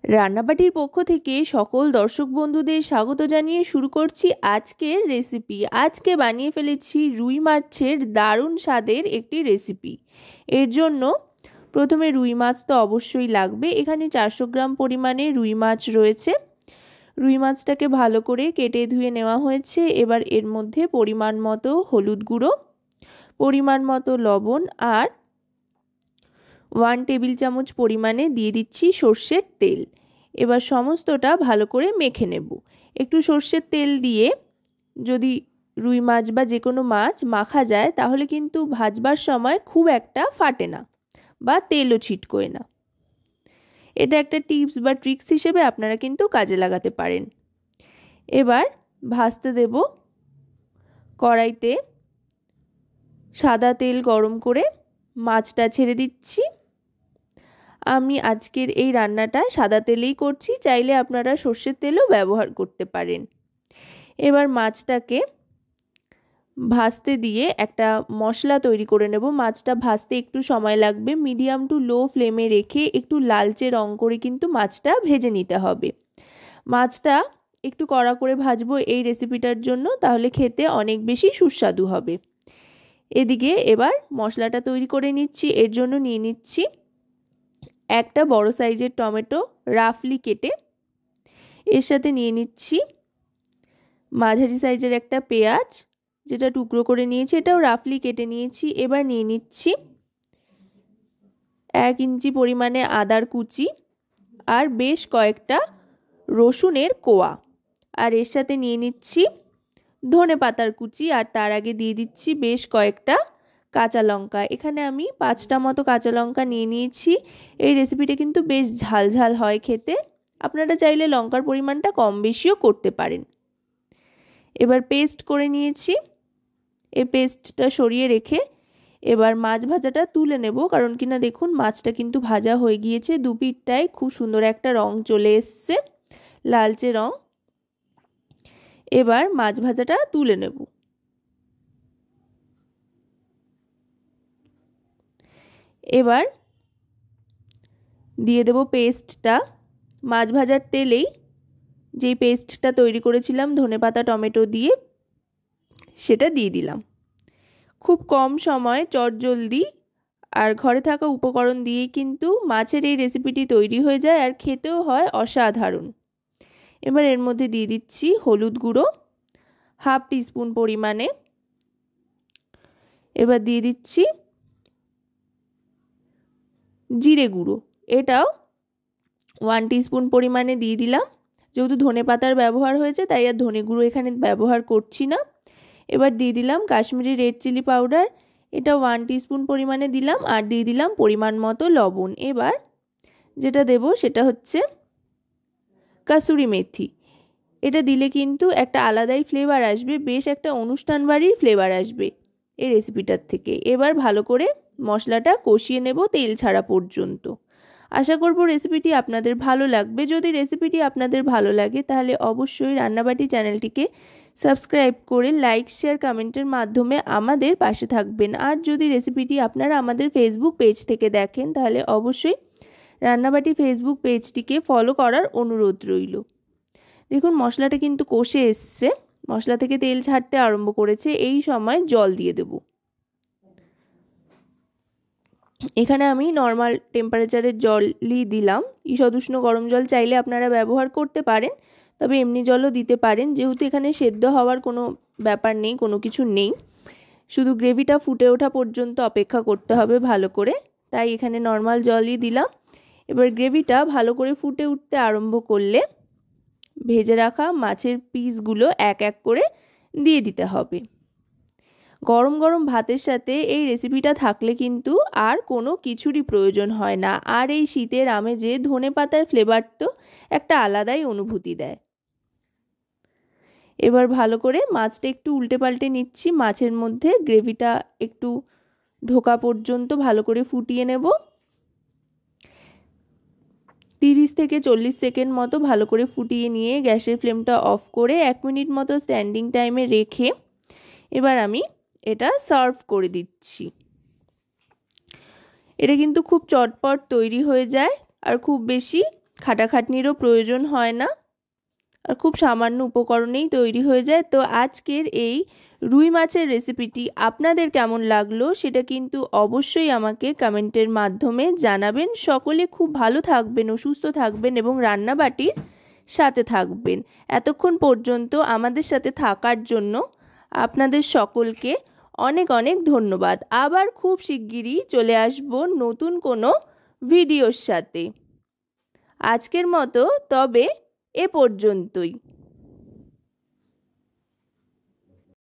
রান্নাবাটির পক্ষ থেকে সকল দর্শক বন্ধুদের স্বাগত জানিয়ে শুরু করছি আজকের রেসিপি। আজকে বানিয়ে ফেলেছি রুই মাছের দারুণ স্বাদের একটি রেসিপি। এর জন্য প্রথমে রুই মাছ তো অবশ্যই লাগবে। এখানে 400 গ্রাম পরিমাণে রুই মাছ রয়েছে। রুই মাছটাকে ভালো করে কেটে ধুয়ে নেওয়া হয়েছে। এবার এর মধ্যে পরিমাণ মতো হলুদ গুঁড়ো, পরিমাণ মতো লবণ আর 1 টেবিল চামচ পরিমাণে দিয়ে দিচ্ছি সর্ষের তেল। এবার সমস্তটা ভালো করে মেখে নেব। একটু সর্ষের তেল দিয়ে যদি রুই মাছ বা যে কোনো মাছ মাখা যায় তাহলে কিন্তু ভাজবার সময় খুব একটা ফাটে না বা তেলও ছিটকোয় না। এটা একটা টিপস বা ট্রিক্স হিসেবে আপনারা কিন্তু কাজে লাগাতে পারেন। এবার ভাজতে দেব। কড়াইতে সাদা তেল গরম করে মাছটা ছেড়ে দিচ্ছি। আমি আজকের এই রান্নাটা সাদা তেলেই করছি, চাইলে আপনারা সর্ষের তেলও ব্যবহার করতে পারেন। এবার মাছটাকে ভাজতে দিয়ে একটা মশলা তৈরি করে নেব। মাছটা ভাজতে একটু সময় লাগবে। মিডিয়াম টু লো ফ্লেমে রেখে একটু লালচে রং করে কিন্তু মাছটা ভেজে নিতে হবে। মাছটা একটু কড়া করে ভাজবো এই রেসিপিটার জন্য, তাহলে খেতে অনেক বেশি সুস্বাদু হবে। এদিকে এবার মশলাটা তৈরি করে নিচ্ছি। এর জন্য নিয়ে নিচ্ছি একটা বড় সাইজের টমেটো রাফলি কেটে, এর সাথে নিয়ে নিচ্ছি মাঝারি সাইজের একটা পেঁয়াজ যেটা টুকরো করে নিয়েছি, এটাও রাফলি কেটে নিয়েছি। এবার নিয়ে নিচ্ছি 1 ইঞ্চি পরিমাণে আদার কুচি আর বেশ কয়েকটা রসুনের কোয়া, আর এর সাথে নিয়ে নিচ্ছি ধনে পাতার কুচি, আর তার আগে দিয়ে দিচ্ছি বেশ কয়েকটা কাঁচা লঙ্কা। এখানে আমি 5টা মতো কাঁচা লঙ্কা নিয়ে নিয়েছি। এই রেসিপিটা কিন্তু বেশ ঝাল ঝাল হয় খেতে। আপনারা চাইলে লঙ্কার পরিমাণটা কম বেশিও করতে পারেন। এবার পেস্ট করে নিয়েছি। এই পেস্টটা সরিয়ে রেখে এবার মাছ ভাজাটা তুলে নেব, কারণ কিনা দেখুন মাছটা কিন্তু ভাজা হয়ে গিয়েছে। দুপিঠটায় খুব সুন্দর একটা রং চলে এসছে, লালচে রং। এবার মাছ ভাজাটা তুলে নেব। এবার দিয়ে দেব পেস্টটা। মাছ ভাজার তেলেই যেই পেস্টটা তৈরি করেছিলাম ধনেপাতা টমেটো দিয়ে, সেটা দিয়ে দিলাম। খুব কম সময় চটজলদি আর ঘরে থাকা উপকরণ দিয়েই কিন্তু মাছের এই রেসিপিটি তৈরি হয়ে যায়, আর খেতেও হয় অসাধারণ। এবার এর মধ্যে দিয়ে দিচ্ছি হলুদ গুঁড়ো 1/2 টিস্পুন পরিমাণে। এবার দিয়ে দিচ্ছি জিরে গুঁড়ো, এটাও 1 টিস্পুন পরিমাণে দিয়ে দিলাম। যেহেতু ধনে পাতার ব্যবহার হয়েছে তাই আর ধনে গুঁড়ো এখানে ব্যবহার করছি না। এবার দিয়ে দিলাম কাশ্মীরি রেড চিলি পাউডার, এটা 1 টিস্পুন পরিমাণে দিলাম, আর দিয়ে দিলাম পরিমাণ মতো লবণ। এবার যেটা দেব সেটা হচ্ছে কাসুরি মেথি। এটা দিলে কিন্তু একটা আলাদাই ফ্লেভার আসবে, বেশ একটা অনুষ্ঠান বাড়ির ফ্লেভার আসবে এই রেসিপিটার থেকে। এবার ভালো করে মশলাটা কষিয়ে নেব তেল ছাড়া পর্যন্ত। আশা করব রেসিপিটি আপনাদের ভালো লাগবে। যদি রেসিপিটি আপনাদের ভালো লাগে তাহলে অবশ্যই রান্নাবাটি চ্যানেলটিকে সাবস্ক্রাইব করে লাইক শেয়ার কমেন্টের মাধ্যমে আমাদের পাশে থাকবেন। আর যদি রেসিপিটি আপনারা আমাদের ফেসবুক পেজ থেকে দেখেন তাহলে অবশ্যই রান্নাবাটি ফেসবুক পেজটিকে ফলো করার অনুরোধ রইল। দেখুন মশলাটা কিন্তু কষে এসছে, মশলা থেকে তেল ছাড়তে আরম্ভ করেছে। এই সময় জল দিয়ে দেব। এখানে আমি নর্মাল টেম্পারেচারের জলই দিলাম। ঈষৎ উষ্ণ গরম জল চাইলে আপনারা ব্যবহার করতে পারেন, তবে এমনি জলও দিতে পারেন। যেহেতু এখানে সেদ্ধ হওয়ার কোনো ব্যাপার নেই, কোনো কিছু নেই, শুধু গ্রেভিটা ফুটে ওঠা পর্যন্ত অপেক্ষা করতে হবে ভালো করে, তাই এখানে নর্মাল জলই দিলাম। এবার গ্রেভিটা ভালো করে ফুটে উঠতে আরম্ভ করলে ভেজে রাখা মাছের পিসগুলো এক এক করে দিয়ে দিতে হবে। গরম গরম ভাতের সাথে এই রেসিপিটা থাকলে কিন্তু আর কোনো কিছুরই প্রয়োজন হয় না। আর এই শীতের আমেজে ধনেপাতার ফ্লেভার তো একটা আলাদাই অনুভূতি দেয়। এবার ভালো করে মাছটা একটু উল্টে পাল্টে নিচ্ছি। মাছের মধ্যে গ্রেভিটা একটু ঢোকা পর্যন্ত ভালো করে ফুটিয়ে নেব। 30 থেকে 40 সেকেন্ড মতো ভালো করে ফুটিয়ে নিয়ে গ্যাসের ফ্লেমটা অফ করে 1 মিনিট মতো স্ট্যান্ডিং টাইমে রেখে এবার আমি এটা সার্ভ করে দিচ্ছি। এটা কিন্তু খুব চটপট তৈরি হয়ে যায় আর খুব বেশি খাটাখাটনিরও প্রয়োজন হয় না, আর খুব সামান্য উপকরণেই তৈরি হয়ে যায়। তো আজকের এই রুই মাছের রেসিপিটি আপনাদের কেমন লাগলো সেটা কিন্তু অবশ্যই আমাকে কমেন্টের মাধ্যমে জানাবেন। সকলে খুব ভালো থাকবেন ও সুস্থ থাকবেন এবং রান্নাবাটির সাথে থাকবেন। এতক্ষণ পর্যন্ত আমাদের সাথে থাকার জন্য আপনাদের সকলকে অনেক অনেক ধন্যবাদ। আবার খুব শিগগিরই চলে আসব নতুন কোনো ভিডিওর সাথে। আজকের মতো তবে এ পর্যন্তই।